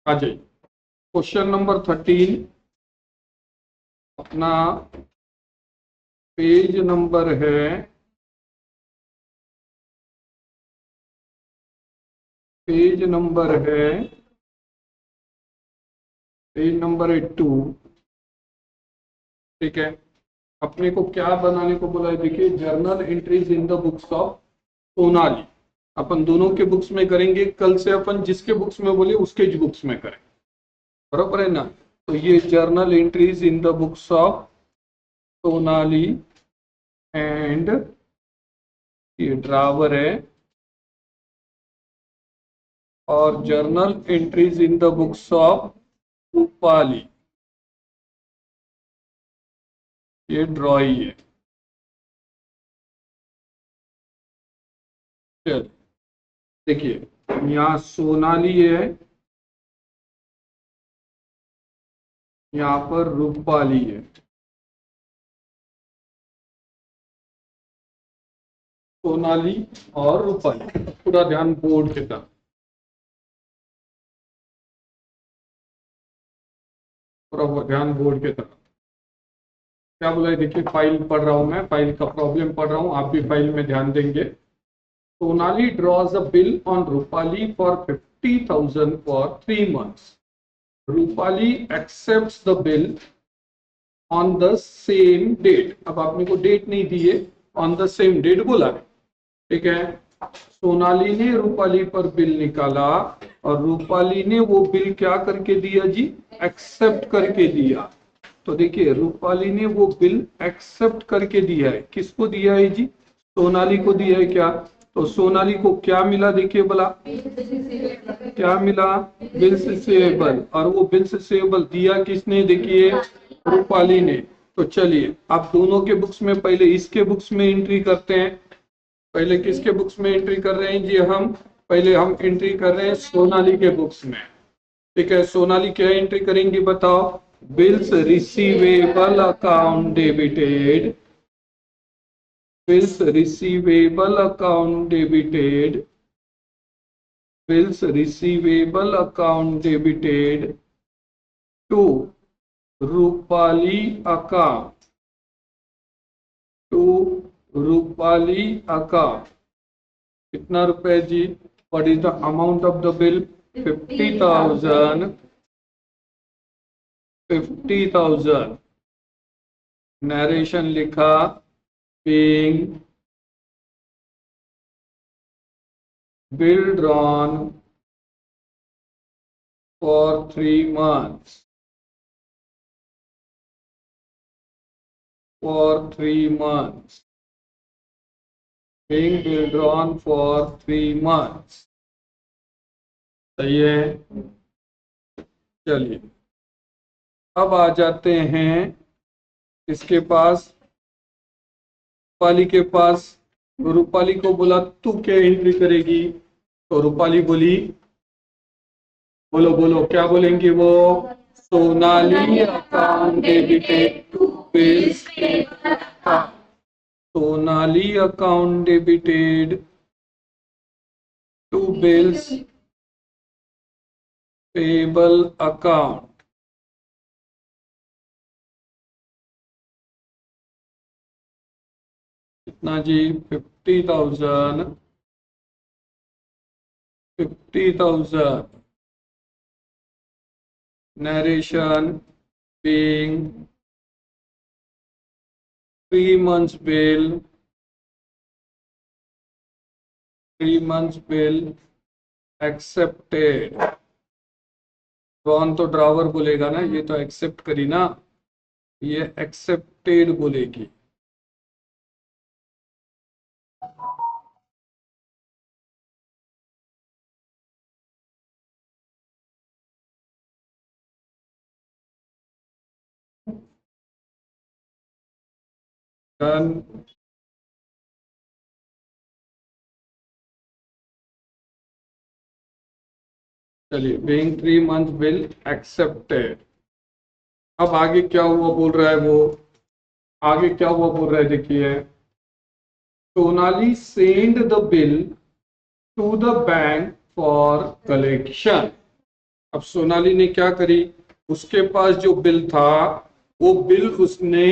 आ जाइए। Question number 13 अपना page number है, पेज नंबर 2। ठीक है, अपने को क्या बनाने को बोला है? देखिए, journal entries in the books of Sonali. अपन दोनों के बुक्स में करेंगे, कल से अपन जिसके बुक्स में बोले उसके बुक्स में करें, बराबर है ना? तो ये journal entries in the books of Sonali and ये ड्रावर है, और journal entries in the books of Rupali, ये ड्रॉई है। चल देखिए, यहाँ सोनाली है, यहाँ पर रूपाली है। सोनाली और रूपाली, पूरा ध्यान बोर्ड के तरफ, पूरा ध्यान बोर्ड के तरफ। क्या बोला है? देखिए, फाइल पढ़ रहा हूं मैं, फाइल का प्रॉब्लम पढ़ रहा हूं, आप भी फाइल में ध्यान देंगे। Sonali draws a bill on Rupali for 50,000 for 3 months. Rupali accepts the bill on the same date. अब आपने को डेट नहीं दी है, on the same date बोला है। ठीक है, सोनाली ने रूपाली पर बिल निकाला और रूपाली ने वो बिल क्या करके दिया जी? एक्सेप्ट करके दिया। तो देखिए, रूपाली ने वो बिल एक्सेप्ट करके दिया है। किसको दिया है जी? सोनाली को दिया है। क्या? तो सोनाली को क्या मिला? देखिए भला, क्या मिला? Bills receivable. और वो बिल्स रिसीवेबल दिया किसने? देखिए, रूपाली ने। तो चलिए, आप दोनों के बुक्स में, पहले इसके बुक्स में एंट्री करते हैं। पहले किसके बुक्स में एंट्री कर रहे हैं जी? पहले हम एंट्री कर रहे हैं सोनाली के बुक्स में। ठीक है, सोनाली क्या एंट्री करेंगे बताओ? Bills receivable account debited, bills receivable account debited, bills receivable account debited to Rupali account, to Rupali account. कितना रुपए जी? What is the amount of the bill? 50,000, 50,000। Narration लिखा, being bill drawn for 3 months, for 3 months, being bill drawn for 3 months। सही है। चलिए, अब आ जाते हैं इसके पास, रूपाली के पास। रूपाली को बोला तू क्या एंट्री करेगी? तो रूपाली बोली, बोलो बोलो क्या बोलेंगी वो? Sonali account debited to bills, Sonali account debited to bills payable account. कितना जी? 50,000, 50,000। narration being 3 months bill, 3 months bill accepted। Drawn तो ड्रावर बोलेगा ना, ये तो एक्सेप्ट करी ना, ये एक्सेप्टेड बोलेगी। डन। चलिए, being 3 months bill accepted। अब आगे क्या हुआ बोल रहा है वो? आगे क्या हुआ बोल रहा है देखिए, Sonali send the bill to the bank for collection. अब सोनाली ने क्या करी, उसके पास जो बिल था वो बिल उसने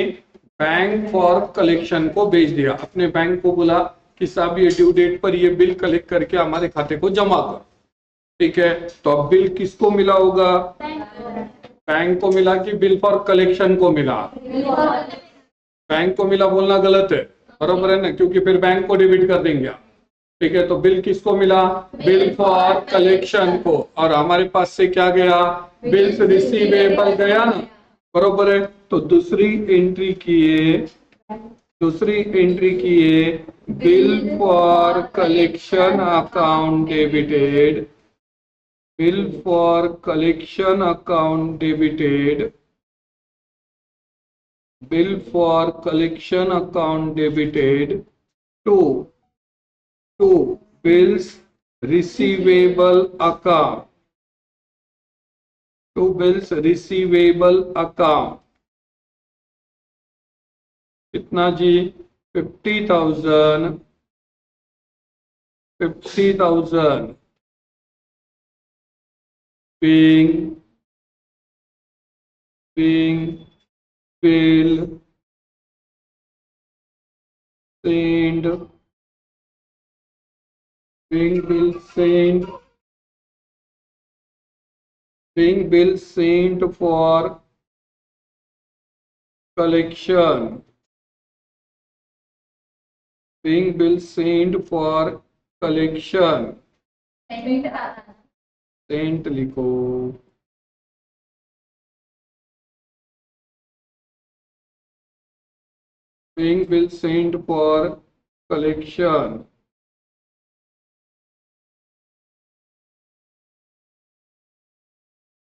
बैंक फॉर कलेक्शन को भेज दिया, अपने बैंक को बोला कि साहब ये ड्यू डेट पर ये बिल कलेक्ट करके हमारे खाते को जमा कर। ठीक है, तो अब बिल किसको मिला होगा, बैंक को मिला कि बिल फॉर कलेक्शन को मिला, बैंक को मिला बोलना गलत है, बरोबर है ना, क्योंकि फिर बैंक को डेबिट कर देंगे आप। ठीक है, तो बिल किसको मिला, बिल फॉर कलेक्शन को, और हमारे पास से क्या गया, बिल्स रिसीवेबल गया ना, बरोबर है। तो दूसरी एंट्री किए bill for collection account debited, bill for collection account debited, bill for collection account debited to bills receivable account, to bills receivable account। कितना जी, 50,000 being bill sent, being bill sent for collection, being bill sent for collection, sent लिखो, being bill sent for collection,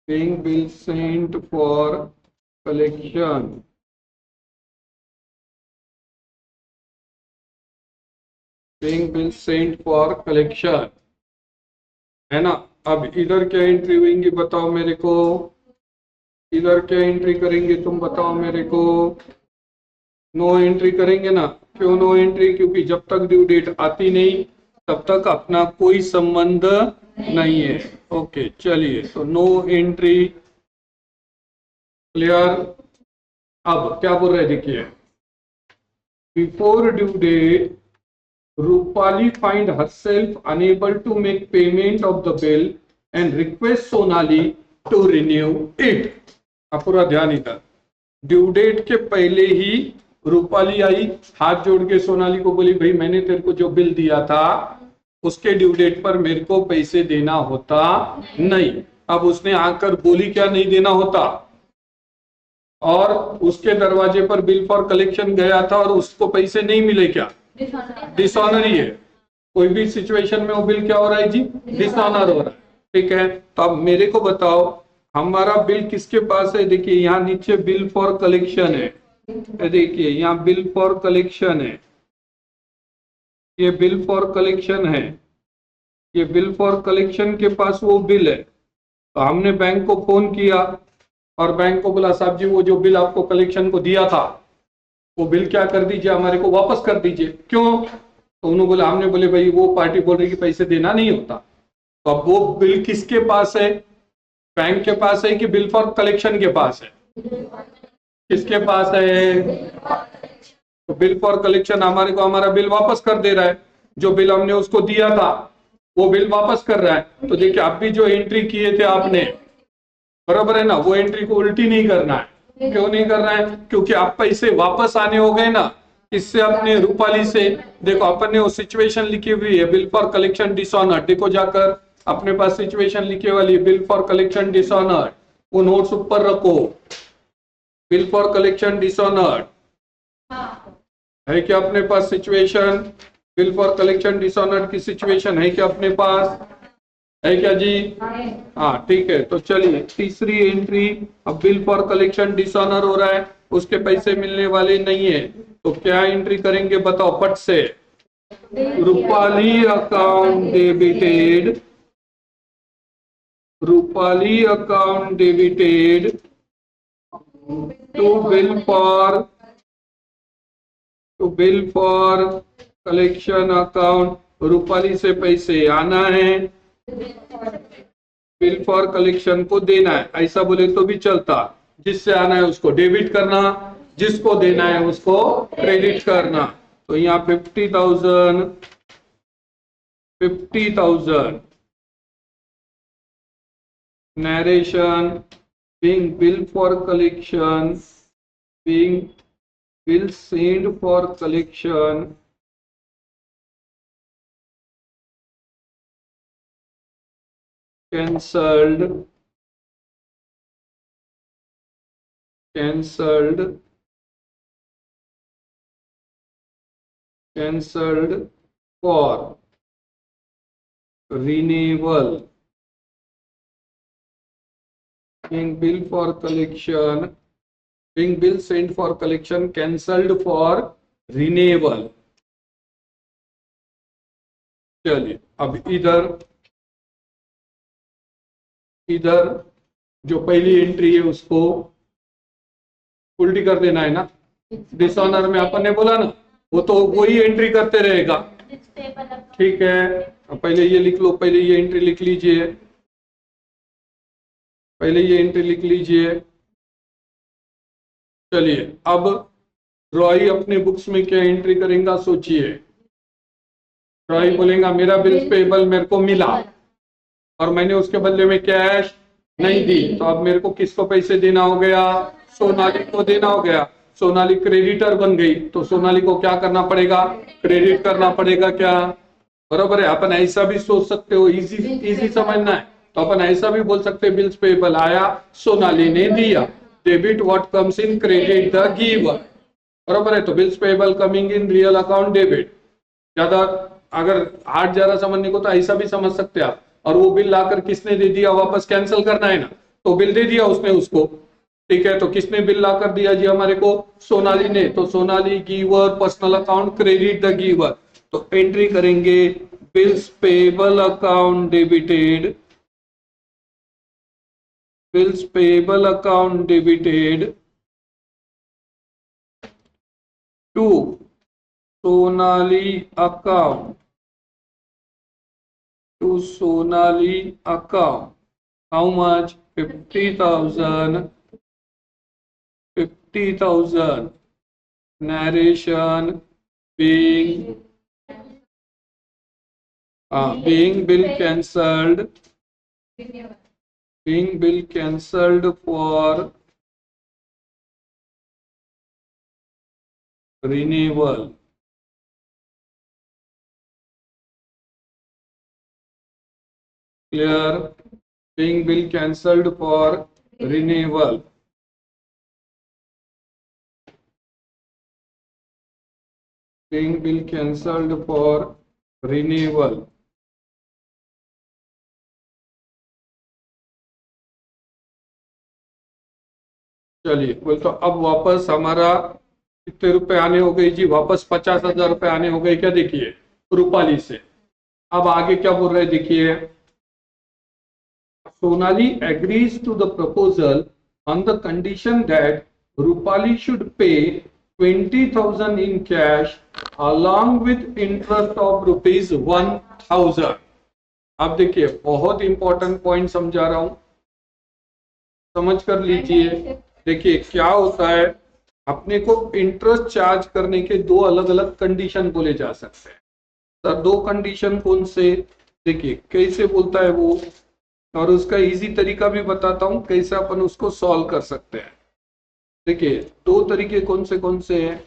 being bill sent for collection, being bill sent for collection, है ना। अब इधर क्या entry होंगी बताओ मेरे को, इधर क्या एंट्री करेंगे तुम बताओ मेरे को, नो एंट्री करेंगे ना। क्यों नो एंट्री, क्योंकि जब तक ड्यू डेट आती नहीं तब तक अपना कोई संबंध नहीं है। ओके चलिए, तो नो एंट्री, क्लियर। अब क्या बोल रहे देखिए, before due date Rupali find herself unable to make payment of the bill and request Sonali to renew it. आप पूरा ध्यान इधर, ड्यू डेट के पहले ही रूपाली आई, हाथ जोड़ के सोनाली को बोली भाई मैंने तेरे को जो बिल दिया था उसके ड्यू डेट पर मेरे को पैसे देना होता नहीं। अब उसने आकर बोली क्या नहीं देना होता, और उसके दरवाजे पर बिल फॉर कलेक्शन गया था और उसको पैसे नहीं मिले, क्या डिसऑनर है। कोई भी सिचुएशन में वो बिल क्या हो रहा है जी, डिसऑनर हो रहा है। ठीक है, तो अब मेरे को बताओ हमारा बिल किसके पास है। देखिए यहाँ नीचे बिल फॉर कलेक्शन है, देखिए यहाँ बिल फॉर कलेक्शन है, ये बिल फॉर कलेक्शन है, ये बिल फॉर कलेक्शन के पास वो बिल है। तो हमने बैंक को फोन किया और बैंक को बोला साहब जी वो जो बिल आपको कलेक्शन को दिया था वो बिल क्या कर दीजिए, हमारे को वापस कर दीजिए। क्यों, तो उन्होंने बोला, हमने बोले भाई वो पार्टी बोल रही कि पैसे देना नहीं होता। तो अब वो बिल किसके पास है, बैंक के पास है कि बिल फॉर कलेक्शन के पास है, किसके पास है, तो बिल फॉर कलेक्शन हमारे को हमारा बिल वापस कर दे रहा है, जो बिल हमने उसको दिया था वो बिल वापस कर रहा है। तो देखिए आप भी जो एंट्री किए थे आपने, बराबर है ना, वो एंट्री को उल्टी नहीं करना है। क्यों नहीं करना है, क्योंकि आप पैसे वापस आने हो गए ना, इससे अपने रूपाली से। देखो अपन ने वो सिचुएशन लिखी हुई है, बिल फॉर कलेक्शन डिसऑनर, देखो जाकर अपने पास सिचुएशन लिखी वाली बिल फॉर कलेक्शन डिसऑनर, वो नोट्स ऊपर रखो। बिल फॉर कलेक्शन डिसऑनर है क्या अपने पास situation, bill for collection dishonour की सिचुएशन है क्या अपने पास, है क्या जी। हाँ ठीक है, तो चलिए तीसरी एंट्री, अब बिल फॉर कलेक्शन डिसऑनर हो रहा है, उसके पैसे मिलने वाले नहीं है, तो क्या एंट्री करेंगे बताओ फट से, Rupali account debited, Rupali account debited to bill for collection account, Rupali से पैसे आना है, बिल फॉर कलेक्शन को देना है, ऐसा बोले तो भी चलता। जिससे आना है उसको डेबिट करना, जिसको देना है उसको क्रेडिट करना। तो यहाँ 50,000 narration being bill for collection, being bill sent for collection, cancelled for renewal, being bill for collection, being bill sent for collection, cancelled for renewal। चलिए अब इधर जो पहली एंट्री है उसको उल्टी कर देना है ना। डिसऑनर में अपन ने बोला ना, वो तो वही एंट्री करते रहेगा। ठीक है, अब पहले ये लिख लो, पहले ये एंट्री लिख लीजिए, पहले ये एंट्री लिख लीजिए। चलिए अब रॉय अपने बुक्स में क्या एंट्री करेगा सोचिए। रॉय बोलेगा मेरा बिल्स पेबल मेरे को मिला और मैंने उसके बदले में कैश नहीं दी, तो अब मेरे को किसको पैसे देना हो गया, सोनाली को देना हो गया। सोनाली क्रेडिटर बन गई, तो सोनाली को क्या करना पड़ेगा, क्रेडिट करना पड़ेगा क्या, बरोबर है। अपन ऐसा भी सोच सकते हो, इजी समझना है, तो अपन ऐसा भी बोल सकते हैं बिल्स पेबल आया, सोनाली ने दिया, debit what comes in credit the giver, बरोबर है। तो bills payable coming in real account debit. ज्यादा अगर हार्ड जरा समझने को तो ऐसा भी समझ सकते हैं आप। और वो बिल लाकर किसने दे दिया, वापस कैंसिल करना है ना, तो बिल दे दिया उसने उसको। ठीक है, तो किसने बिल लाकर दिया जी हमारे को, सोनाली ने। तो Sonali giver, personal account credit the giver, तो एंट्री करेंगे bills payable account debited, bills payable account debited to Sonali account, to Sonali account. How much? 50,000 narration being bill cancelled, for renewal। Clear? Being bill cancelled for renewal। Being bill cancelled for renewal। चलिए बोल, तो अब वापस हमारा कितने रुपए आने हो गए जी, वापस 50,000 रुपए आने हो गए क्या, देखिए रूपाली से। अब आगे क्या बोल रहे हैं देखिए, Sonali agrees to the proposal on the condition that Rupali should pay 20,000 in cash along with interest of ₹1,000। अब देखिए बहुत इंपॉर्टेंट पॉइंट समझा रहा हूं, समझ कर लीजिए। देखिए क्या होता है, अपने को इंटरेस्ट चार्ज करने के दो अलग अलग कंडीशन बोले जा सकते हैं। सर दो कंडीशन कौन से, देखिए कैसे बोलता है वो, और उसका इजी तरीका भी बताता हूं कैसे अपन उसको सॉल्व कर सकते हैं। देखिए दो तरीके कौन से हैं,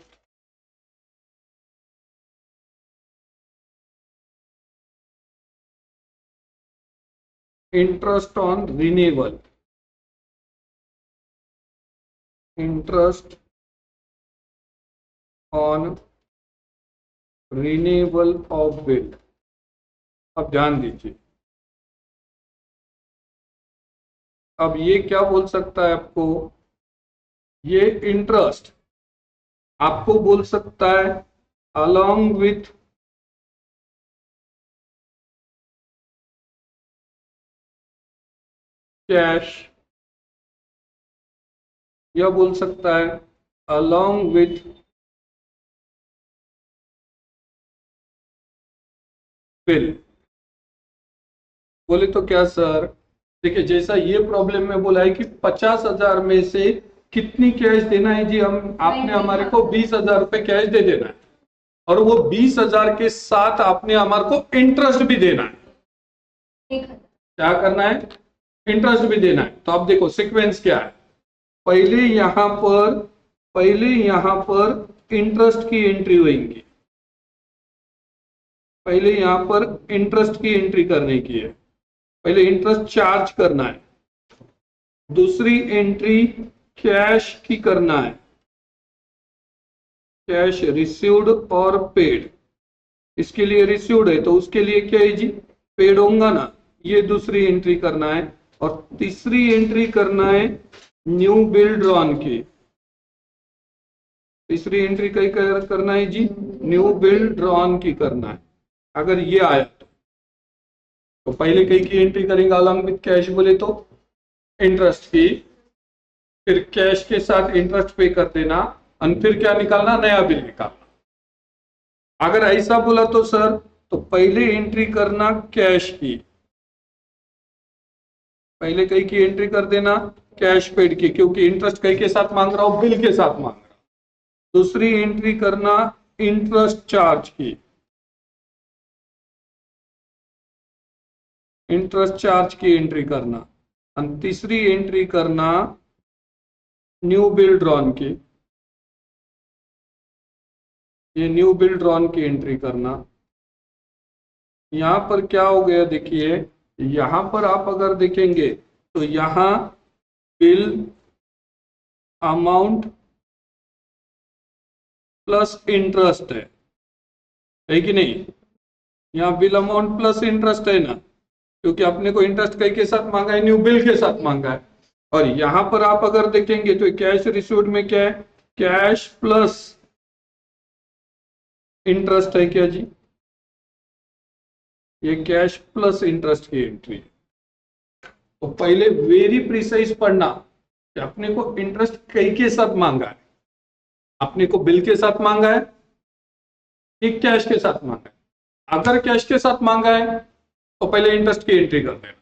interest on renewal, interest on renewal of bill. अब ध्यान दीजिए, अब ये क्या बोल सकता है आपको, ये इंटरेस्ट आपको बोल सकता है अलोंग विथ कैश, या बोल सकता है अलोंग विथ बिल। बोले तो क्या सर, देखिए जैसा ये प्रॉब्लम में बोला है कि 50,000 में से कितनी कैश देना है जी, हम आपने हमारे को 20,000 रुपए कैश दे देना है और वो 20,000 के साथ आपने हमारे को इंटरेस्ट भी देना है। क्या करना है? इंटरेस्ट भी देना है। तो अब देखो सीक्वेंस क्या है, पहले यहां पर इंटरेस्ट की एंट्री होगी, पहले यहां पर इंटरेस्ट की एंट्री करने की है, पहले इंटरेस्ट चार्ज करना है, दूसरी एंट्री कैश की करना है, कैश रिसीव्ड और पेड। इसके लिए रिसीव्ड है तो उसके लिए क्या है जी, पेड होगा ना, ये दूसरी एंट्री करना है। और तीसरी एंट्री करना है न्यू बिल ड्रॉन की, तीसरी एंट्री कहीं करना है जी, न्यू बिल ड्रॉन की करना है। अगर ये आया तो पहले कहीं की एंट्री करेंगे अलॉन्ग विथ कैश, बोले तो इंटरेस्ट की, फिर कैश के साथ इंटरेस्ट पे कर देना और फिर क्या निकालना, नया बिल निकालना। अगर ऐसा बोला तो सर, तो पहले एंट्री करना कैश की, पहले कहीं की एंट्री कर देना कैश पेड की, क्योंकि इंटरेस्ट कहीं के साथ मांग रहा हूं, बिल के साथ मांग रहा हूं। दूसरी एंट्री करना इंटरेस्ट चार्ज की, इंटरेस्ट चार्ज की एंट्री करना, और तीसरी एंट्री करना न्यू बिल ड्रॉन की, ये न्यू बिल ड्रॉन की एंट्री करना। यहां पर क्या हो गया देखिए, यहां पर आप अगर देखेंगे तो यहां बिल अमाउंट प्लस इंटरेस्ट है कि नहीं, यहां बिल अमाउंट प्लस इंटरेस्ट है ना, क्योंकि आपने को इंटरेस्ट कई के साथ मांगा है, न्यू बिल के साथ मांगा है। और यहां पर आप अगर देखेंगे तो कैश रिसीव्ड में क्या है, कैश प्लस इंटरेस्ट है क्या जी, ये कैश प्लस इंटरेस्ट की एंट्री। तो पहले वेरी प्रिसाइज पढ़ना कि अपने को इंटरेस्ट कई के साथ मांगा है, अपने को बिल के साथ मांगा है कि कैश के साथ मांगा है। अगर कैश के साथ मांगा है तो पहले इंटरेस्ट की एंट्री कर देना,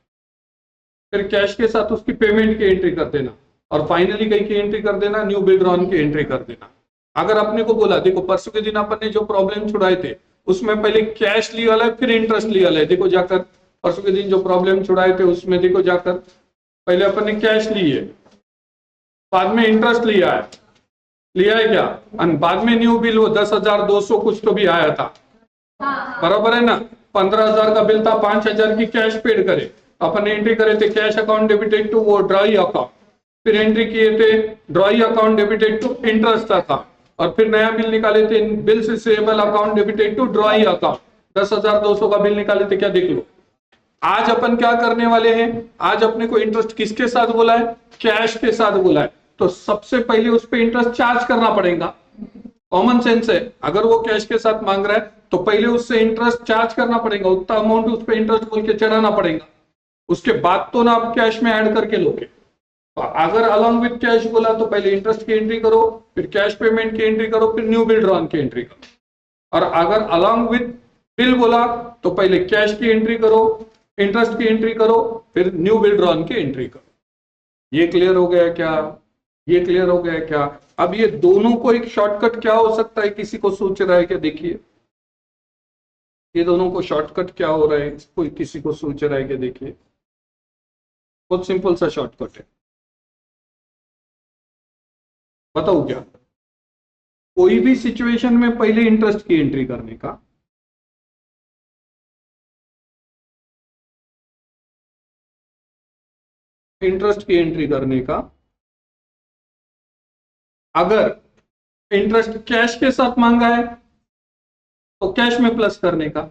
फिर कैश के साथ उसकी पेमेंट की एंट्री कर देना, और फाइनली कहीं की एंट्री कर देना, न्यू बिल ड्रॉन की एंट्री कर देना। अगर अपने को बोला, देखो परसों के दिन अपन ने जो प्रॉब्लम छुड़ाए थे उसमें पहले कैश लिया है फिर इंटरेस्ट लिया है। देखो जाकर परसों के दिन जो प्रॉब्लम छुड़ाए थे उसमें देखो जाकर पहले अपन ने कैश ली है, बाद में इंटरेस्ट लिया है क्या, और बाद में न्यू बिल वो 10,200 कुछ तो भी आया था, बराबर है ना। 15,000 का बिल था, 5,000 की कैश पेड करे, अपन एंट्री करे थे कैश अकाउंट डेबिटेड टू वो ड्रॉई अकाउंट, फिर एंट्री किए थे drawee account debited to interest account, और फिर नया बिल निकाले थे bills receivable account debited to drawee account, 10,200 का बिल निकाले थे क्या, देख लो। आज अपन क्या करने वाले हैं, आज अपने को इंटरेस्ट किसके साथ बोला है, कैश के साथ बोला है, तो सबसे पहले उस पर इंटरेस्ट चार्ज करना पड़ेगा। कॉमन सेंस है, अगर वो कैश के साथ मांग रहा है तो पहले उससे इंटरेस्ट चार्ज करना पड़ेगा, उतना अमाउंट उस पर इंटरेस्ट बोल के चढ़ाना पड़ेगा, उसके बाद तो ना आप कैश में ऐड करके लोगे। तो अगर अलॉन्ग विथ कैश बोला तो पहले इंटरेस्ट की एंट्री करो, फिर कैश पेमेंट की एंट्री करो, फिर न्यू बिल ड्रॉन की एंट्री करो। और अगर अलॉन्ग विथ बिल बोला तो पहले कैश की एंट्री करो, इंटरेस्ट की एंट्री करो, फिर न्यू बिल ड्रॉन की एंट्री करो। ये क्लियर हो गया क्या, ये क्लियर हो गया क्या। अब ये दोनों को एक शॉर्टकट क्या हो सकता है, किसी को सोच रहा है क्या, देखिए ये दोनों को शॉर्टकट क्या हो रहा है, कोई किसी को सोच रहा है क्या, देखिए बहुत सिंपल सा शॉर्टकट है, बताओ क्या। कोई भी सिचुएशन में पहले इंटरेस्ट की एंट्री करने का, इंटरेस्ट की एंट्री करने का, अगर इंटरेस्ट कैश के साथ मांगा है तो कैश में प्लस करने का,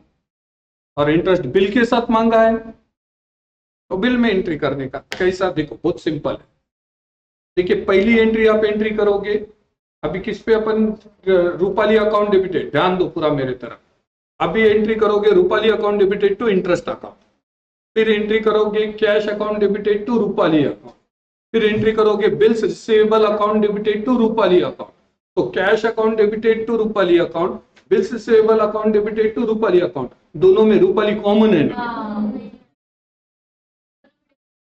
और इंटरेस्ट बिल के साथ मांगा है तो बिल में एंट्री करने का। कैसा, देखो बहुत सिंपल है। देखिए पहली एंट्री आप एंट्री करोगे, अभी किस पे अपन, रूपाली अकाउंट डेबिटेड, ध्यान दो पूरा मेरे तरफ। अभी एंट्री करोगे Rupali account debited to interest account, फिर एंट्री करोगे cash account debited to Rupali account, फिर एंट्री करोगे bills receivable account debited to Rupali account. तो cash account debited to Rupali account, bills receivable account debited to Rupali account, दोनों में रूपाली कॉमन है ना,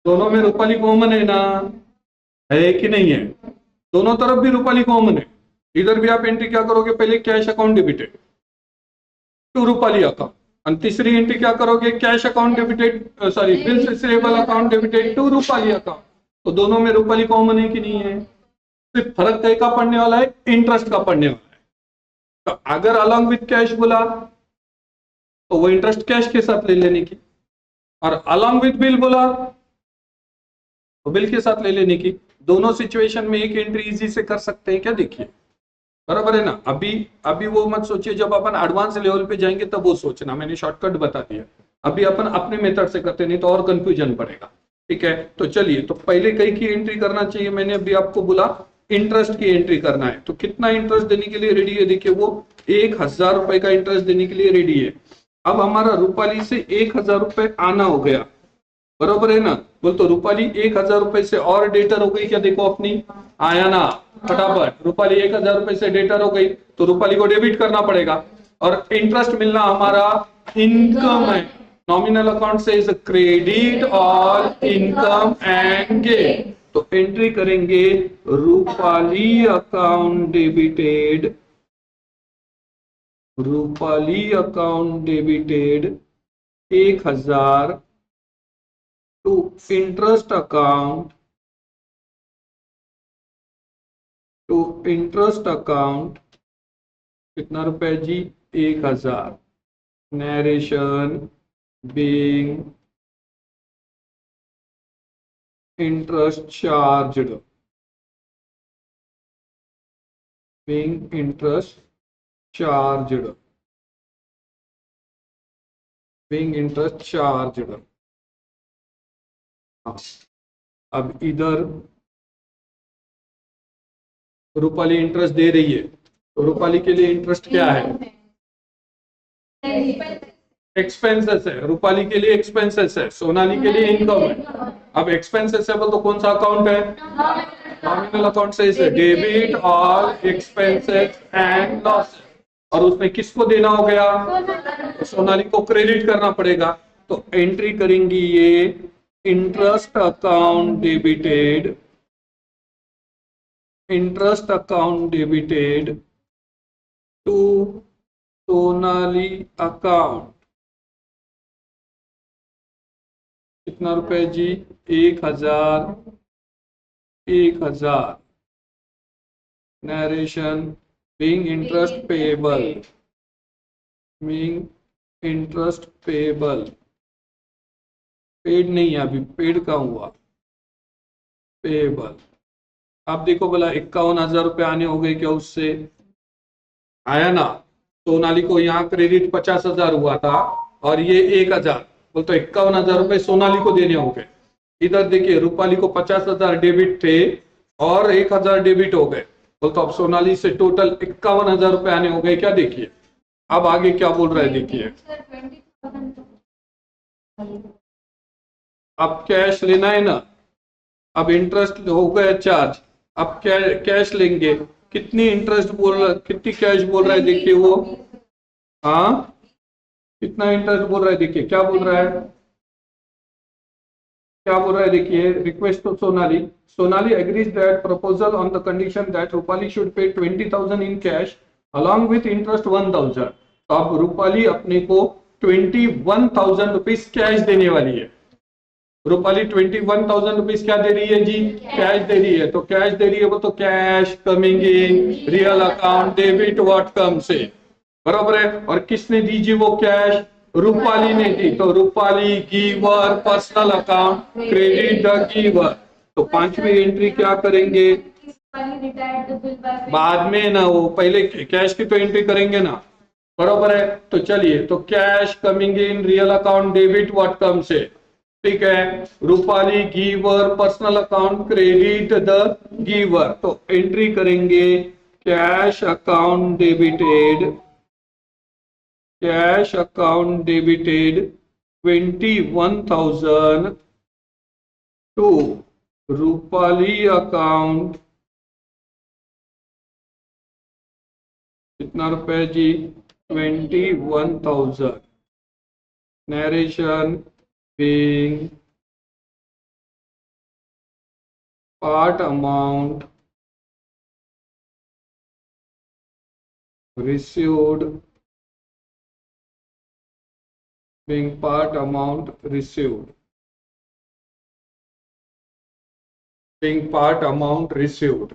दोनों में रूपाली कॉमन है ना, है कि नहीं है? दोनों तरफ भी रूपाली कॉमन है। इधर भी आप एंट्री क्या करोगे, पहले cash account debited to Rupali account, और तीसरी एंट्री क्या करोगे, cash account debited, sorry bills receivable account debited to Rupali account. तो दोनों में रूपाली कॉमन है कि नहीं है? सिर्फ फर्क कहीं का पड़ने वाला है, इंटरेस्ट का पड़ने वाला है। तो अगर अलॉन्ग विथ कैश बोला तो वो इंटरेस्ट कैश के साथ ले लेने की, और अलॉन्ग विथ बिल बोला तो बिल के साथ ले लेने की। दोनों सिचुएशन में एक एंट्री इजी से कर सकते हैं क्या, देखिए बराबर है ना। अभी अभी वो मत सोचिए, जब अपन एडवांस लेवल पे जाएंगे तब वो सोचना, मैंने शॉर्टकट बता दिया। अभी अपन अपने मेथड से करते, नहीं तो और कंफ्यूजन पड़ेगा। ठीक है, तो चलिए, तो पहले कई की एंट्री करना चाहिए, मैंने अभी आपको बोला इंटरेस्ट की एंट्री करना है। तो कितना इंटरेस्ट देने के लिए रेडी है, देखिए वो 1,000 रुपए का इंटरेस्ट देने के लिए रेडी है। अब हमारा रूपाली से 1,000 रुपए आना हो गया, बरोबर है ना। बोल तो रूपाली 1,000 रुपए से और डेटर हो गई क्या, देखो अपनी आया ना फटाफट, रूपाली 1,000 रुपए से डेटर हो गई, तो रूपाली को डेबिट करना पड़ेगा, और इंटरेस्ट मिलना हमारा इनकम है। नॉमिनल अकाउंट से is credit all income and gain. तो एंट्री करेंगे Rupali account debited, Rupali account debited 1,000 to interest account, to interest account कितना रुपए जी, 1,000। Narration being interest charged, being interest charged, being interest charged. अब इधर रूपाली इंटरेस्ट दे रही है, तो रूपाली के लिए इंटरेस्ट क्या है, एक्सपेंसेस है। रूपाली के लिए एक्सपेंसेस है, सोनाली के लिए इनकम है। अब एक्सपेंसेस है तो कौन सा अकाउंट है, नॉमिनल अकाउंट से इसे debit all expenses and loss, और उसमें किसको देना हो गया, तो सोनाली को क्रेडिट करना पड़ेगा। तो एंट्री करेंगी ये interest account debited, interest account debited to Sonali account, कितना रुपए जी, 1,000, 1,000। Narration being interest payable, being interest payable, paid नहीं है अभी, पेड का हुआ, पेएबल। आप देखो बोला 51,000 रुपये आने हो गए क्या, उससे आया ना। सोनाली को यहाँ क्रेडिट 50,000 हुआ था, और ये 1,000, बोल तो 51,000 रुपये सोनाली को देने हो गए। इधर देखिए रूपाली को 50,000 डेबिट थे और 1,000 डेबिट हो गए, बोल तो अब सोनाली से टोटल 51,000 रुपये आने हो गए क्या, देखिए। अब आगे क्या बोल रहा है देखिए, अब कैश लेना है ना, अब इंटरेस्ट हो गया चार्ज, अब कैश लेंगे। कितनी इंटरेस्ट बोल रहा, कितनी कैश बोल रहा है देखिए वो, हाँ कितना इंटरेस्ट बोल रहा है देखिए, क्या बोल रहा है, क्या बोल रहा है देखिए, request to Sonali, Sonali agrees that proposal on the condition that Rupali should pay 20,000 in cash along with interest 1,000। तो अब रूपाली अपने को 21,000 रुपीज कैश देने वाली है। रूपाली 21,000 रुपीज क्या दे रही है जी, कैश दे रही है। तो कैश दे रही है वो तो cash coming in real account debit what come से, बराबर है। और किसने दी जी वो कैश, रूपाली ने दी, तो Rupali giver personal account credit the giver. तो पांचवी एंट्री क्या करेंगे, बाद में ना, वो पहले कैश की तो एंट्री करेंगे ना, बराबर है। तो चलिए, तो cash coming in real account debit what come से, ठीक है। Rupali giver personal account credit the giver, तो एंट्री करेंगे cash account debited, cash account debited 21,000 to Rupali account, कितना रुपए जी, 21,000। Narration being part amount received, being part amount received, being part amount received।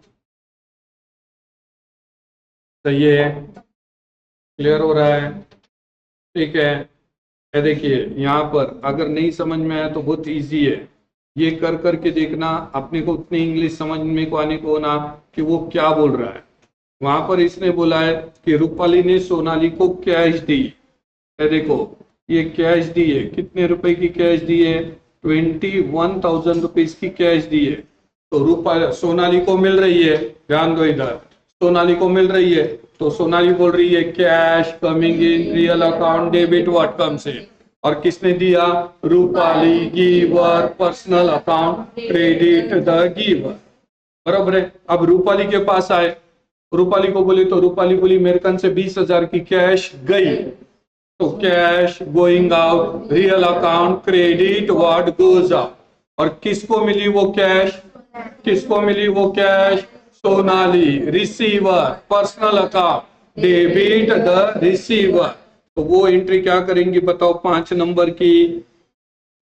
सही है, क्लियर हो रहा है? ठीक है, ये देखिए यहाँ पर अगर नहीं समझ में आया तो बहुत इजी है, ये कर करके देखना, अपने को उतनी इंग्लिश समझ में को आने को ना कि वो क्या बोल रहा है। वहां पर इसने बोला है कि रूपाली ने सोनाली को कैश दी, ये देखो ये कैश दी है, कितने रुपए की कैश दी है? 21,000 रुपीज की कैश दी है। तो रूपा सोनाली को मिल रही है, ध्यान दो इधर, सोनाली को मिल रही है, तो सोनाली बोल रही है cash coming in real account debit what comes in, और किसने दिया? Rupali, giver personal account credit the giver, बराबर है। अब रूपाली के पास आए, रूपाली को बोले तो रूपाली बोली मेरे कन से 20,000 की कैश गई, तो cash going out, real account credit what goes out, और किसको मिली वो कैश? किसको मिली वो cash? Sonali, receiver personal account debit the receiver. तो वो एंट्री क्या करेंगे बताओ 5 नंबर की?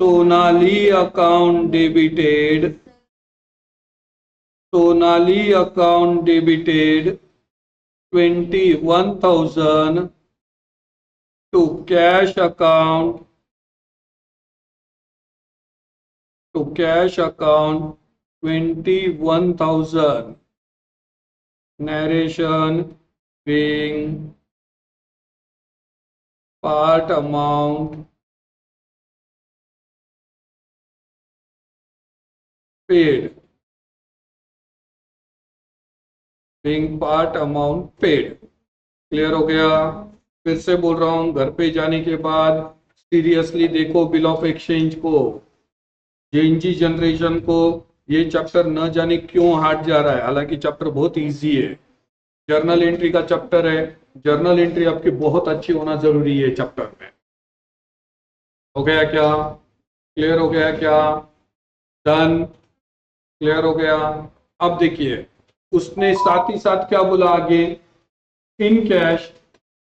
Sonali account debited, Sonali account debited 21,000 to cash account, to cash account 21,000, narration being part amount paid, being part amount paid। Clear हो गया? फिर से बोल रहा हूं, घर पे जाने के बाद सीरियसली देखो बिल ऑफ एक्सचेंज को, जेएनजी जनरेशन को। ये चैप्टर न जाने क्यों हार्ड जा रहा है, हालांकि चैप्टर बहुत इजी है, जर्नल एंट्री का चैप्टर है, जर्नल एंट्री आपकी बहुत अच्छी होना जरूरी है चैप्टर में। हो गया क्या? क्लियर हो गया क्या? डन? क्लियर हो गया? अब देखिए उसने साथ ही साथ क्या बोला आगे, in cash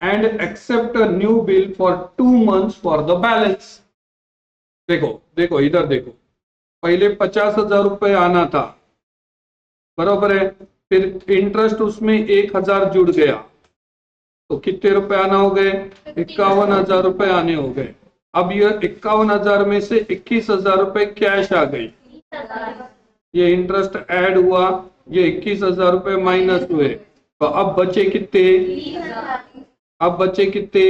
and accept a new bill for 2 months for the balance. देखो देखो इधर देखो, पहले 50,000 रुपए आना था, बराबर है, फिर इंटरेस्ट उसमें 1,000 जुड़ गया, तो कितने रुपए आना हो गए? 51,000 रुपए आने हो गए। अब ये 51,000 में से 21,000 रुपए कैश आ गई, ये इंटरेस्ट ऐड हुआ, ये 21,000 रुपए माइनस हुए, तो अब बचे कितने? अब बचे कितने?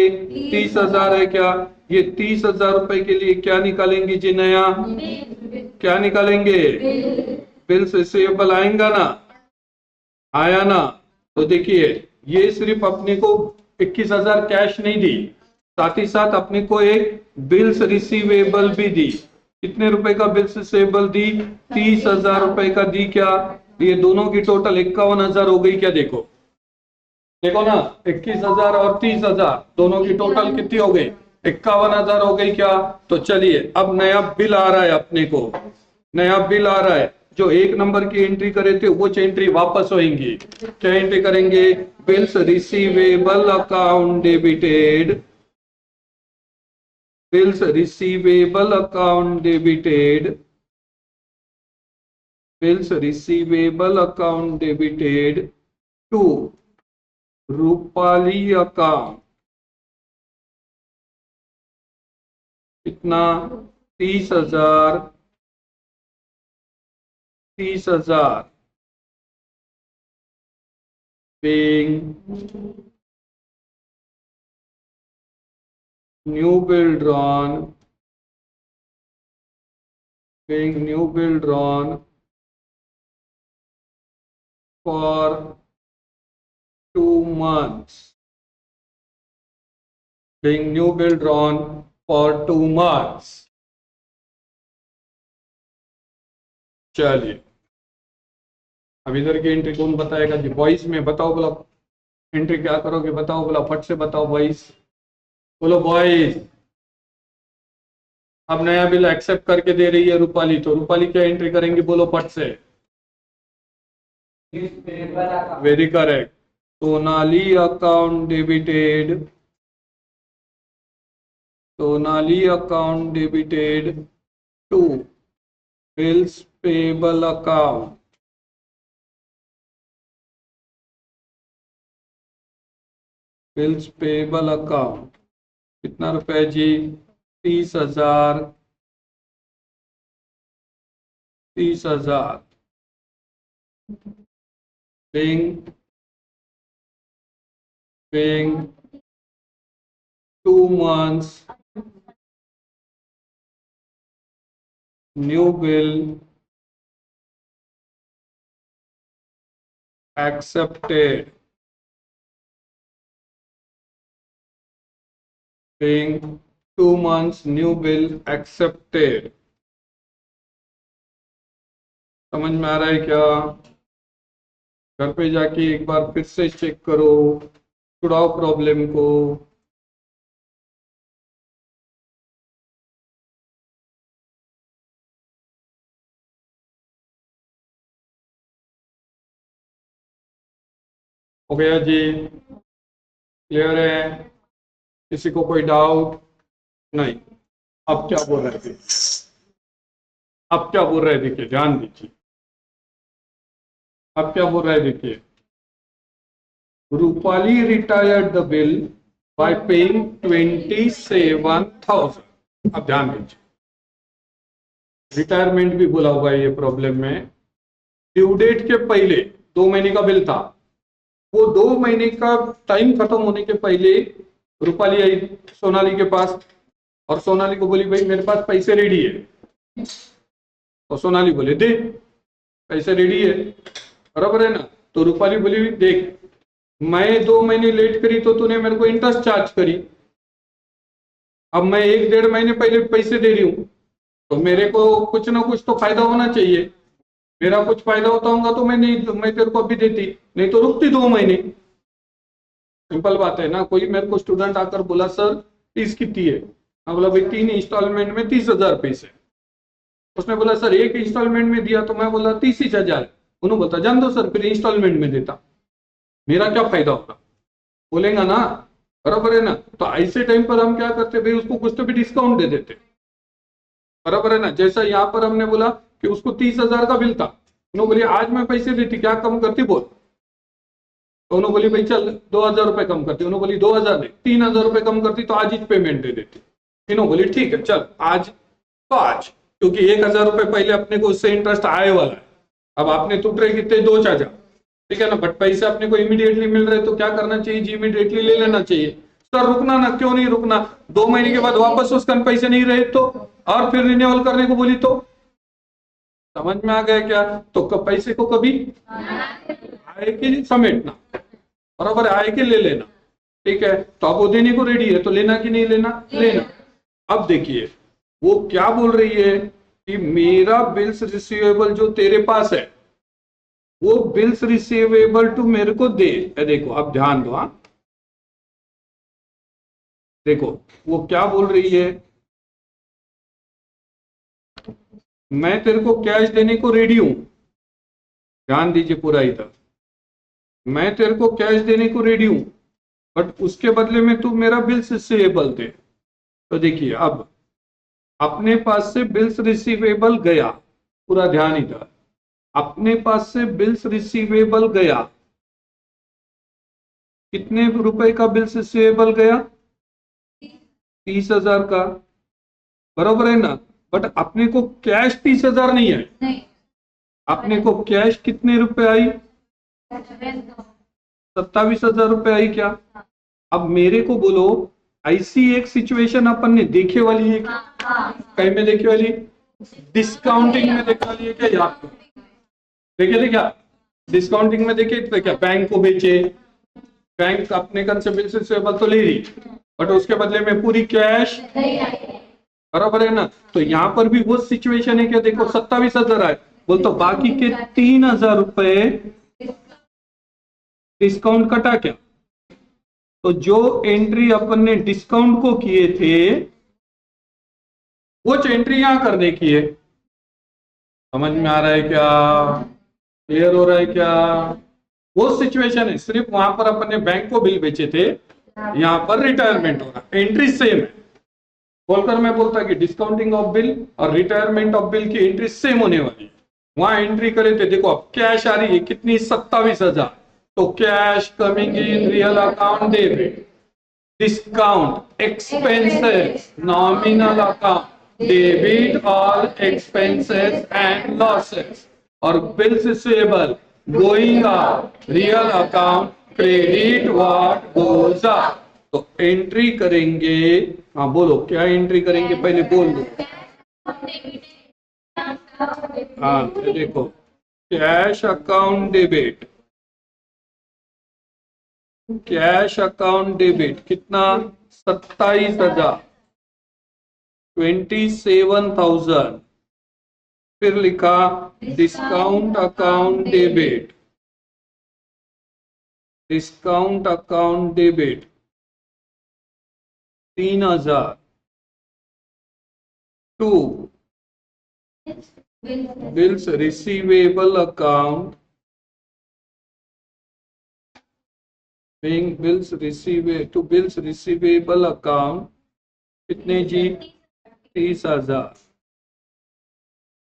30,000 है क्या? ये 30,000 रुपए के लिए क्या निकालेंगे जी? नया क्या निकालेंगे? बिल्स रिसीवेबल आएगा ना, आया ना? तो देखिए ये सिर्फ अपने को 21,000 कैश नहीं दी, साथ ही साथ अपने को एक बिल्स रिसीवेबल भी दी। कितने रुपए का बिल्स रिसीवेबल दी? 30,000 रुपए का दी। क्या ये दोनों की टोटल 51,000 हो गई क्या? देखो देखो ना, 21,000 और 30,000 दोनों की टोटल कितनी हो गई? 51,000 हो गई क्या? तो चलिए अब नया बिल आ रहा है, अपने को नया बिल आ रहा है, जो 1 नंबर की एंट्री करे थे वो एंट्री वापस होंगी। क्या एंट्री करेंगे? Bills receivable account debited, bills receivable account debited, bills receivable account debited to Rupali account. कितना? 30,000, 30,000 being new bill drawn, being new bill drawn for 2 months, being new bill drawn for 2 months। चलिए अब इधर की entry कौन बताएगा जी? Voice में बताओ, बोला एंट्री क्या करोगे बताओ, बोला फट से बताओ वॉइस, बोलो वॉइस। अब नया बिल एक्सेप्ट करके दे रही है रूपाली, तो रूपाली क्या एंट्री करेंगे? बोलो फट से। Very correct. Sonali account debited, Sonali account debited to bills payable account, bills payable account कितना रुपए जी? 30,000, 30,000 paying 2 months new bill accepted, paying 2 months new bill accepted। समझ में आ रहा है क्या? घर पे जाके एक बार फिर से चेक करो, छुड़ाओ प्रॉब्लम को। हो गया जी? क्लियर है? किसी को कोई डाउट नहीं? अब क्या बोल रहे थे? अब क्या बोल रहे? देखिए ध्यान दीजिए, अब क्या बोल रहे? देखिए, Rupali retired the bill bye paying 27,000। अब ध्यान दीजिए, रिटायरमेंट भी बोला हुआ है ये प्रॉब्लम में। ड्यू डेट के पहले 2 महीने का बिल था, वो 2 महीने का टाइम खत्म होने के पहले रूपाली आई सोनाली के पास और सोनाली को बोली भाई मेरे पास पैसे रेडी है, और सोनाली बोले दे पैसे रेडी है, बराबर है ना? तो रूपाली बोली देख मैं 2 महीने लेट करी तो तूने मेरे को इंटरेस्ट चार्ज करी, अब मैं 1-1.5 महीने पहले पैसे दे रही हूँ, तो मेरे को कुछ ना कुछ तो फायदा होना चाहिए। मेरा कुछ फायदा होता होगा तो मैं तेरे को अभी देती, नहीं तो रुकती 2 महीने। सिंपल बात है ना। कोई मेरे को स्टूडेंट आकर बोला सर फीस कितनी है? मैं बोला भाई 3 इंस्टॉलमेंट में 30,000 फीस है। उसने बोला सर 1 इंस्टॉलमेंट में दिया, तो मैं बोला 30,000। उन्होंने बोलता जान दो सर फिर इंस्टॉलमेंट में देता, मेरा क्या फायदा होगा? बोलेगा ना, बराबर है ना? तो ऐसे टाइम पर हम क्या करते भाई, उसको कुछ तो भी डिस्काउंट दे देते, बराबर है ना? जैसा यहाँ पर हमने बोला कि उसको 30,000 का बिल था, उन्होंने बोली आज मैं पैसे देती, क्या कम करती बोल? तो उन्होंने बोली भाई चल 2,000 रुपए कम करती, उन्होंने बोली 2,000 नहीं 3,000 रुपए कम करती तो आज ही पेमेंट दे देती। इन्होंने बोली ठीक है चल आज तो आज, क्योंकि 1,000 रुपए पहले अपने को उससे इंटरेस्ट आए वाला है। अब आपने टूट रहे कितने 2,000, ठीक है ना? बट पैसे अपने को इमीडिएटली मिल रहे तो क्या करना चाहिए जी? इमीडिएटली ले लेना चाहिए। सर रुकना ना, क्यों नहीं रुकना? 2 महीने के बाद वापस उसका पैसे नहीं रहे तो, और फिर रिन्यूअल करने को बोली तो, समझ में आ गया क्या? तो पैसे को कभी आए के समेटना, बराबर आए के ले लेना, ठीक है? तो अब वो देने को रेडी है तो लेना कि नहीं लेना? लेना। अब देखिए वो क्या बोल रही है कि मेरा बिल्स रिसीवेबल जो तेरे पास है वो बिल्स रिसीवेबल टू मेरे को दे। देखो अब ध्यान दो, हाँ देखो वो क्या बोल रही है, मैं तेरे को कैश देने को रेडी हूं, ध्यान दीजिए पूरा इधर, मैं तेरे को कैश देने को रेडी हूं बट उसके बदले में तू मेरा बिल्स रिसीवेबल दे। तो देखिए अब अपने पास से बिल्स रिसीवेबल गया, पूरा ध्यान इधर, अपने पास से बिल्स रिसीवेबल गया, कितने रुपए का बिल्स रिसीवेबल गया? 30,000 का, बराबर है ना? बट अपने को कैश 30,000 नहीं है, नहीं। अपने को कैश कितने रुपए आई? 27,000 रुपए आई क्या? अब मेरे को बोलो ऐसी एक सिचुएशन अपन ने देखे वाली है क्या? कहीं में देखे वाली? डिस्काउंटिंग में देखे वाली है क्या? याद करो, देखे थे क्या? डिस्काउंटिंग में देखे थे क्या? बैंक को बेचे, बैंक अपने कन से बिल्स रिसीवेबल तो ले रही बट उसके बदले में पूरी कैश, बराबर है ना? तो यहाँ पर भी वो सिचुएशन है क्या? देखो 27,000 आए, बोल तो बाकी के 3,000 रुपए डिस्काउंट कटा क्या? तो जो एंट्री अपन ने डिस्काउंट को किए थे वो एंट्री यहां करने की है। समझ में आ रहा है क्या? क्लियर हो रहा है क्या? वो सिचुएशन है, सिर्फ वहां पर अपन ने बैंक को बिल बेचे थे, यहाँ पर रिटायरमेंट हो रहा, एंट्री सेम है। बोलकर मैं बोलता कि डिस्काउंटिंग ऑफ बिल और रिटायरमेंट ऑफ बिल की एंट्री सेम होने वाली है। वहां एंट्री करे थे, देखो अब कैश आ रही है कितनी, 27,000, तो cash coming in real account debit, discount expenses nominal account debit all expenses and losses, और bills receivable going out real account credit what goes out. तो एंट्री करेंगे, हाँ बोलो क्या एंट्री करेंगे, पहले बोल दो। हाँ देखो, cash account debit, cash account debit कितना, 27,000, 27,000। फिर लिखा discount account debit, discount account debit 3,000, to bills receivable account, being bills receivable to bills receivable account कितने जी, 30,000।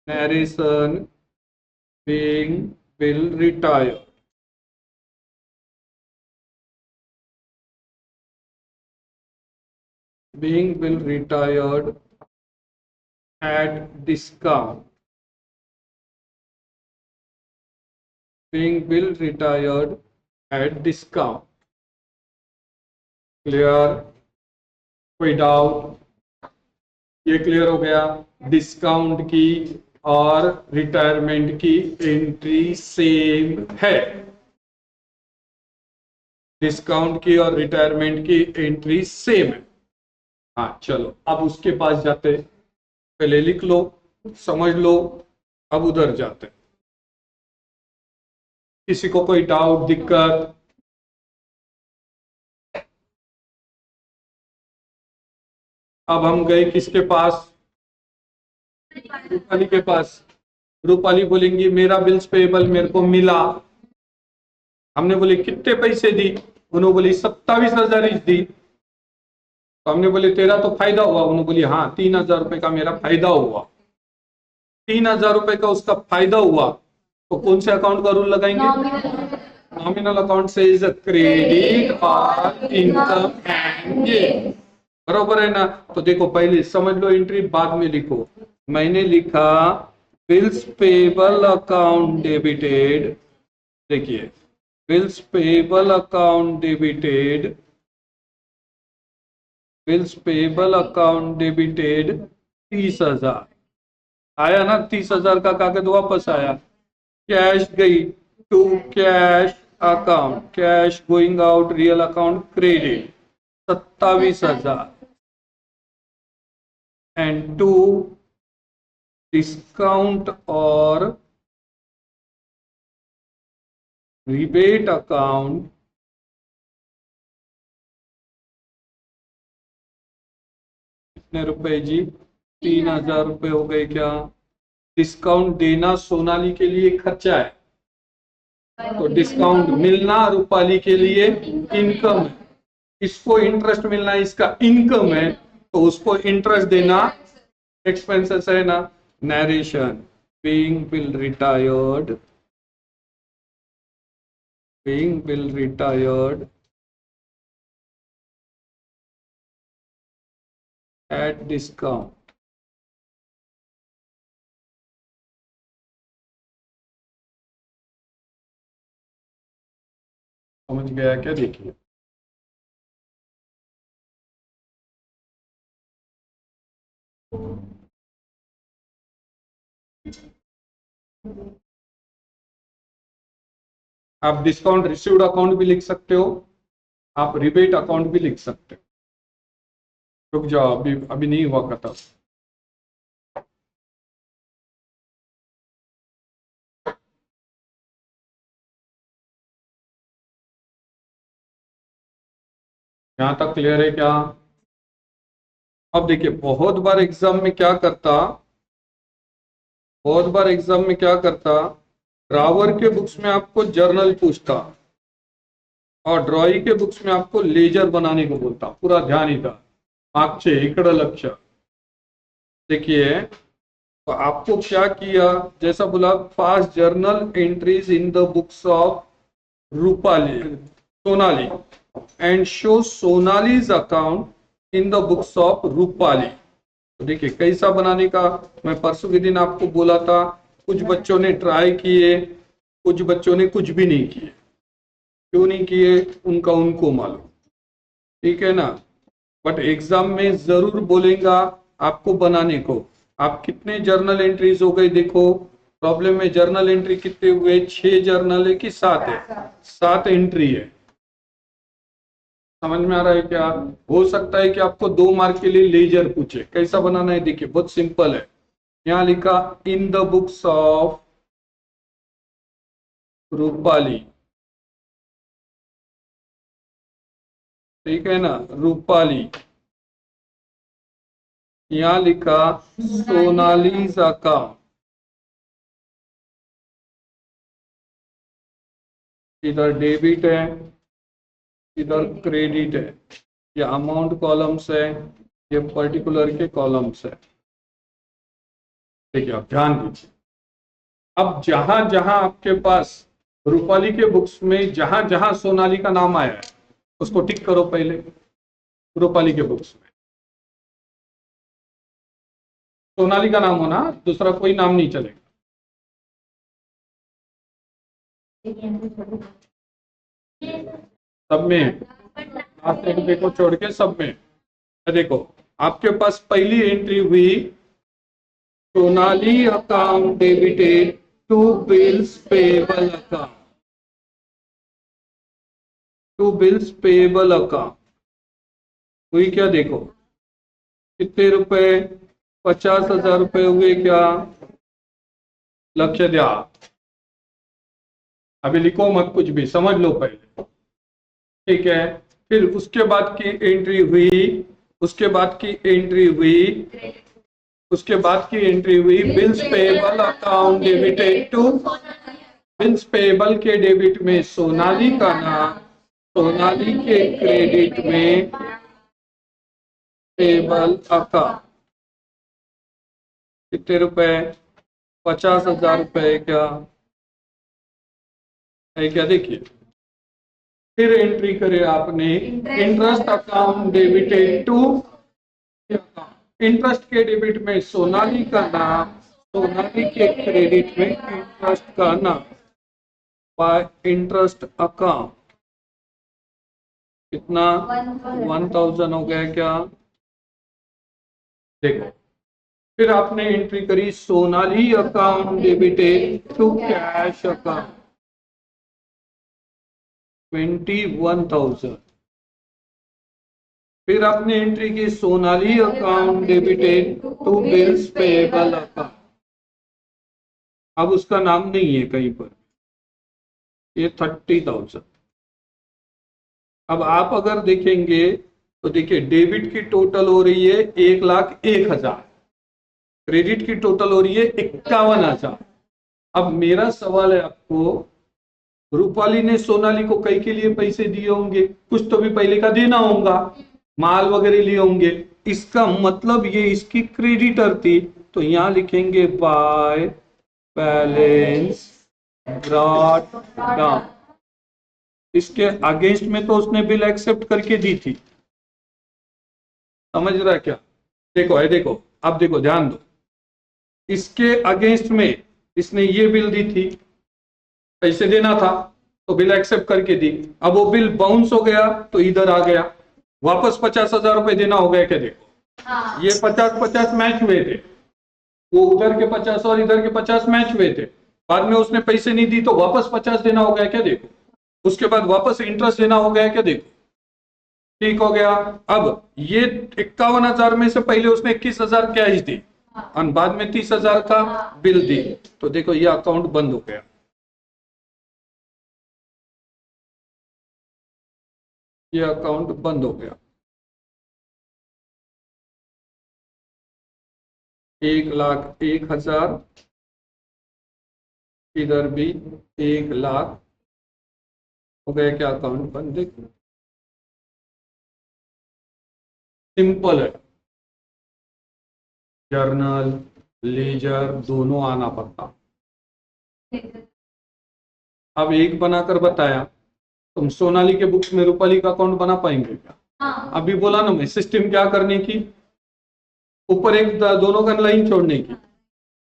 Narration being bill retired, being bill retired at discount, being bill retired at discount। Clear? कोई doubt? ये clear हो गया, discount की और retirement की entry same है, डिस्काउंट की और रिटायरमेंट की एंट्री सेम है। हाँ चलो अब उसके पास जाते, पहले लिख लो समझ लो, अब उधर जाते। किसी को कोई डाउट दिक्कत? अब हम गए किसके पास, रूपाली के पास। रूपाली बोलेंगी मेरा बिल्स पेएबल मेरे को मिला, हमने बोले कितने पैसे दी, उन्होंने बोली 27,000 दी। तो हमने बोले तेरा तो फायदा हुआ, उन्होंने बोली हाँ 3,000 रुपए का मेरा फायदा हुआ। 3,000 रुपए का उसका फायदा हुआ, तो कौन से अकाउंट का रूल लगाएंगे, नॉमिनल अकाउंट से इज क्रेडिट और इनकम एंड गेन, बरोबर है ना। तो देखो पहले समझ लो एंट्री, बाद में लिखो। मैंने लिखा बिल्स पेएबल अकाउंट डेबिटेड, देखिए bills payable account debited, bills payable account debited 30,000 आया ना, 30,000 का कागज वापस आया, कैश गई to cash account, cash going out real account credit 27,000 and to discount और रिबेट अकाउंट कितने रुपए जी, 3,000 रुपए हो गए क्या। डिस्काउंट देना सोनाली के लिए खर्चा है, तो डिस्काउंट मिलना रूपाली के लिए इनकम है, इसको इंटरेस्ट मिलना इसका इनकम है, तो उसको इंटरेस्ट देना एक्सपेंसेस है ना। Narration being bill retired, being bill retired at discount. समझ गया क्या? देखिए आप डिस्काउंट रिसीव्ड अकाउंट भी लिख सकते हो, आप रिबेट अकाउंट भी लिख सकते हो। रुक जाओ, अभी अभी नहीं हुआ खत्म। यहां तक क्लियर है क्या? अब देखिए बहुत बार एग्जाम में क्या करता, बहुत बार एग्जाम में क्या करता, ड्रावर के बुक्स में आपको जर्नल पूछता और ड्रॉई के बुक्स में आपको लेजर बनाने को बोलता। पूरा ध्यान इधर, मागचे इकडं लक्ष। देखिए, तो आपको क्या किया, जैसा बोला, fast journal entries in the books of Rupali Sonali and show Sonali's account in the books of Rupali. तो देखिए कैसा बनाने का, मैं परसों के दिन आपको बोला था, कुछ बच्चों ने ट्राई किए, कुछ बच्चों ने कुछ भी नहीं किए। क्यों नहीं किए उनका उनको मालूम, ठीक है ना। बट एग्जाम में जरूर बोलेगा आपको बनाने को। आप कितने जर्नल एंट्रीज हो गए देखो, प्रॉब्लम में जर्नल एंट्री कितने हुए, 6 जर्नल है कि 7 है, 7 एंट्री है। समझ में आ रहा है क्या। हो सकता है कि आपको 2 मार्क के लिए लेजर पूछे, कैसा बनाना है देखिए, बहुत सिंपल है। यहां लिखा इन द बुक्स ऑफ रूपाली, ठीक है ना, रूपाली। यहां लिखा सोनालीज अकाउंट, इधर डेबिट है, इधर क्रेडिट है। ये अमाउंट कॉलम्स है, ये पर्टिकुलर के कॉलम्स है। देखिए आप ध्यान दीजिए, अब जहां जहां आपके पास रूपाली के बुक्स में जहां जहां सोनाली का नाम आया है उसको टिक करो पहले। रूपाली के बुक्स में सोनाली का नाम होना, दूसरा कोई नाम नहीं चलेगा। सब में लास्ट एंट्री को छोड़ के सब में देखो, आपके पास पहली एंट्री हुई Sonali account debited to bills payable account, to bills payable account हुई क्या, देखो कितने रुपए, 50,000 रुपए हुए क्या, लक्ष्य दिया। अभी लिखो मत कुछ भी, समझ लो पहले, ठीक है। फिर उसके बाद की एंट्री हुई, उसके बाद की एंट्री हुई, उसके बाद की एंट्री हुई bills payable account debited to, bills payable के डेबिट में सोनाली का नाम, सोनाली के क्रेडिट में पेएबल अकाउंट। कितने रुपए, 50,000 रुपए क्या है क्या, देखिए। फिर एंट्री करे आपने interest account debited to, interest के डेबिट में सोनाली का नाम, सोनाली के क्रेडिट में इंटरेस्ट का नाम, बाय इंटरेस्ट अकाउंट। कितना, 1,000 हो गया क्या, देखो। फिर आपने एंट्री करी Sonali account debited to cash account, 21,000। फिर आपने एंट्री की Sonali account debited to bills payable account, अब उसका नाम नहीं है कहीं पर, ये 30,000। अब आप अगर देखेंगे तो देखिए डेबिट की टोटल हो रही है 1,01,000, क्रेडिट की टोटल हो रही है 51,000। अब मेरा सवाल है आपको, रूपाली ने सोनाली को कई के लिए पैसे दिए होंगे, कुछ तो भी पहले का देना होगा, माल वगैरह लिए होंगे, इसका मतलब ये इसकी क्रेडिटर थी। तो यहां लिखेंगे बाय बैलेंस ब्रॉट डाउन, इसके अगेंस्ट में तो उसने बिल एक्सेप्ट करके दी थी। समझ रहा है क्या, देखो है, देखो अब देखो ध्यान दो, इसके अगेंस्ट में इसने ये बिल दी थी, पैसे देना था तो बिल एक्सेप्ट करके दी। अब वो बिल बाउंस हो गया तो इधर आ गया, वापस 50,000 रुपए देना हो गया क्या, देखो ये 50-50 मैच हुए थे, वो उधर के 50 और इधर के 50 मैच हुए थे। बाद में उसने पैसे नहीं दी तो वापस 50 देना हो गया क्या, देखो। उसके बाद वापस इंटरेस्ट देना हो गया क्या, देखो, ठीक हो गया। अब ये 51,000 में से पहले उसने 21,000 कैश दी और बाद में 30,000 का बिल दी, तो देखो ये अकाउंट बंद हो गया, ये अकाउंट बंद हो गया। 1,01,000 इधर भी 1,00,000 हो गया क्या अकाउंट बंद। देखो सिंपल है, जर्नल लेजर दोनों आना पड़ता। अब एक बनाकर बताया, तुम सोनाली के बुक्स में रूपाली का अकाउंट बना पाएंगे क्या? हाँ। अभी बोला ना मैं, सिस्टम क्या करने की, ऊपर एक दोनों का लाइन छोड़ने की।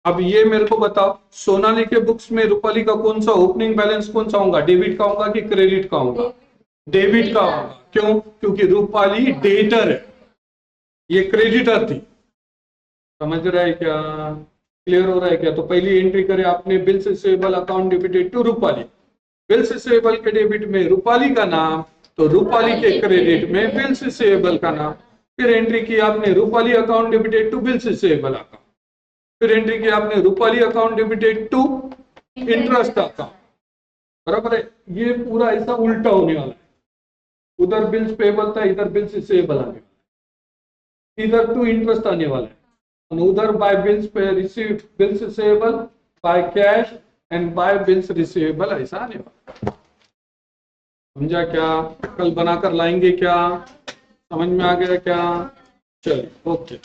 अब ये मेरे को बताओ, सोनाली के बुक्स में रूपाली का कौन सा ओपनिंग बैलेंस कौन सा होगा, डेबिट का होगा कि क्रेडिट का होगा? डेबिट का होगा। क्यों? क्योंकि रूपाली डेटर है, ये क्रेडिटर थी। समझ रहा है क्या? क्लियर हो रहा है क्या? तो पहली एंट्री करें आपने, bills receivable account debited to Rupali. Bills receivable के डेबिट में रूपाली का नाम, तो रूपाली के क्रेडिट में बिल्स रिसीवेबल का नाम। फिर एंट्री की आपने Rupali account debited to bills receivable account. फिर एंट्री की आपने Rupali account debited to interest account. बराबर है? ये पूरा ऐसा उल्टा होने वाला है, उधर बिल्स पेबल था, इधर बिल्स रिसीवेबल आने वाला है, इधर टू इंटरेस्ट आने वाला है, उधर बाय बिल्स पे receive bills receivable by cash and by bills receivable ऐसा आने वाला। समझा क्या? कल बनाकर लाएंगे क्या? समझ में आ गया क्या? चलिए ओके।